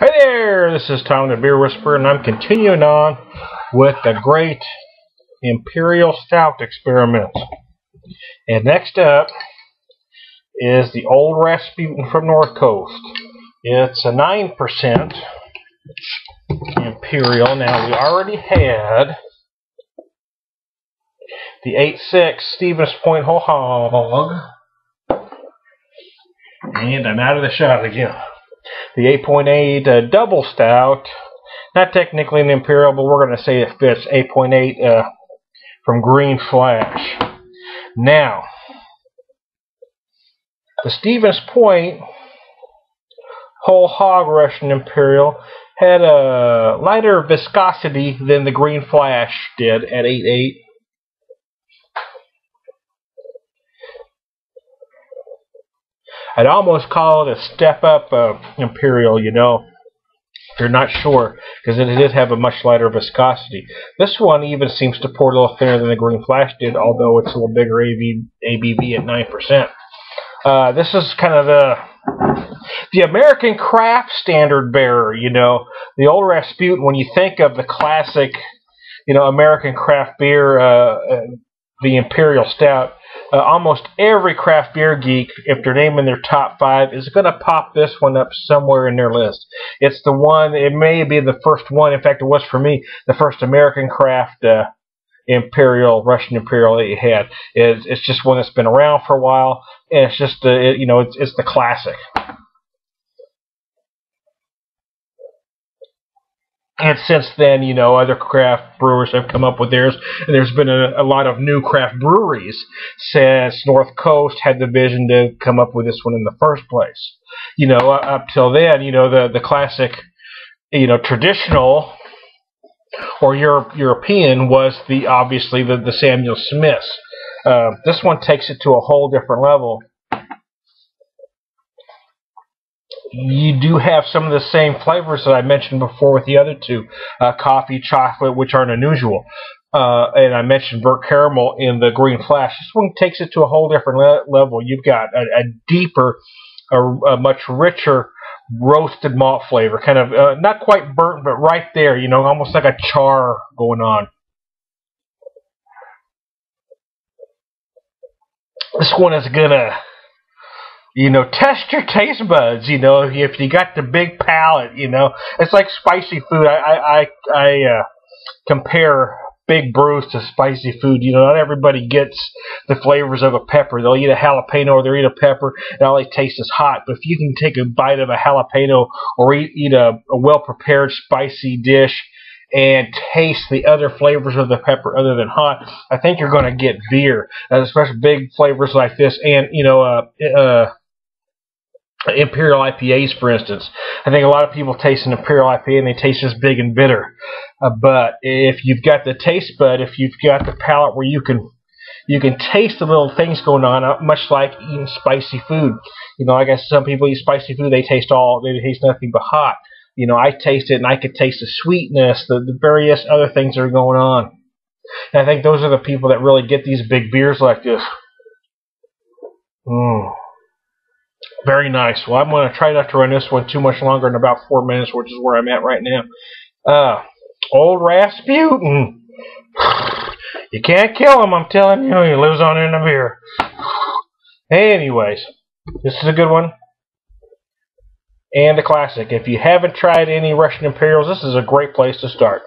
Hey there, this is Tom the Beer Whisperer, and I'm continuing on with the great Imperial Stout experiments. And next up is the Old Rasputin from North Coast. It's a 9% Imperial. Now, we already had the 8.6 Stevens Point Whole Hog, and I'm out of the shot again. The 8.8 Double Stout, not technically an Imperial, but we're going to say it fits. 8.8 from Green Flash. Now, the Stevens Point Whole Hog Russian Imperial had a lighter viscosity than the Green Flash did at 8.8. I'd almost call it a step-up Imperial, you know, if you're not sure, because it did have a much lighter viscosity. This one even seems to pour a little thinner than the Green Flash did, although it's a little bigger ABV at 9%. This is kind of the American craft standard bearer, you know. The Old Rasputin, when you think of the classic, you know, American craft beer, the Imperial Stout, almost every craft beer geek, if they're naming their top 5, is going to pop this one up somewhere in their list. It's the one, it may be the first one, in fact it was for me, the first American craft Imperial, Russian Imperial that you had. It's just one that's been around for a while, and it's just, you know, it's the classic. And since then, you know, other craft brewers have come up with theirs, and there's been a lot of new craft breweries since North Coast had the vision to come up with this one in the first place. You know, up till then, you know, the classic, you know, traditional or European was obviously the Samuel Smiths. This one takes it to a whole different level. You do have some of the same flavors that I mentioned before with the other two, coffee, chocolate, which aren't unusual. And I mentioned burnt caramel in the Green Flash. This one takes it to a whole different level. You've got a deeper, a much richer roasted malt flavor, kind of not quite burnt, but right there, you know, almost like a char going on. This one is gonna, you know, test your taste buds, you know, if you got the big palate, you know. It's like spicy food. I compare big brews to spicy food. You know, not everybody gets the flavors of a pepper. They'll eat a jalapeno or they'll eat a pepper, and all they taste is hot. But if you can take a bite of a jalapeno or eat a well-prepared spicy dish and taste the other flavors of the pepper other than hot, I think you're going to get beer, especially big flavors like this. And, you know, Imperial IPAs, for instance. I think a lot of people taste an Imperial IPA and they taste just big and bitter. But if you've got the taste bud, if you've got the palate where you can taste the little things going on, much like eating spicy food. You know, I guess some people eat spicy food, they taste nothing but hot. You know, I taste it and I could taste the sweetness, the various other things that are going on. And I think those are the people that really get these big beers like this. Very nice. Well, I'm going to try not to run this one too much longer than about 4 minutes, which is where I'm at right now. Old Rasputin. You can't kill him, I'm telling you. He lives on in the beer. Anyways, this is a good one. And a classic. If you haven't tried any Russian Imperials, this is a great place to start.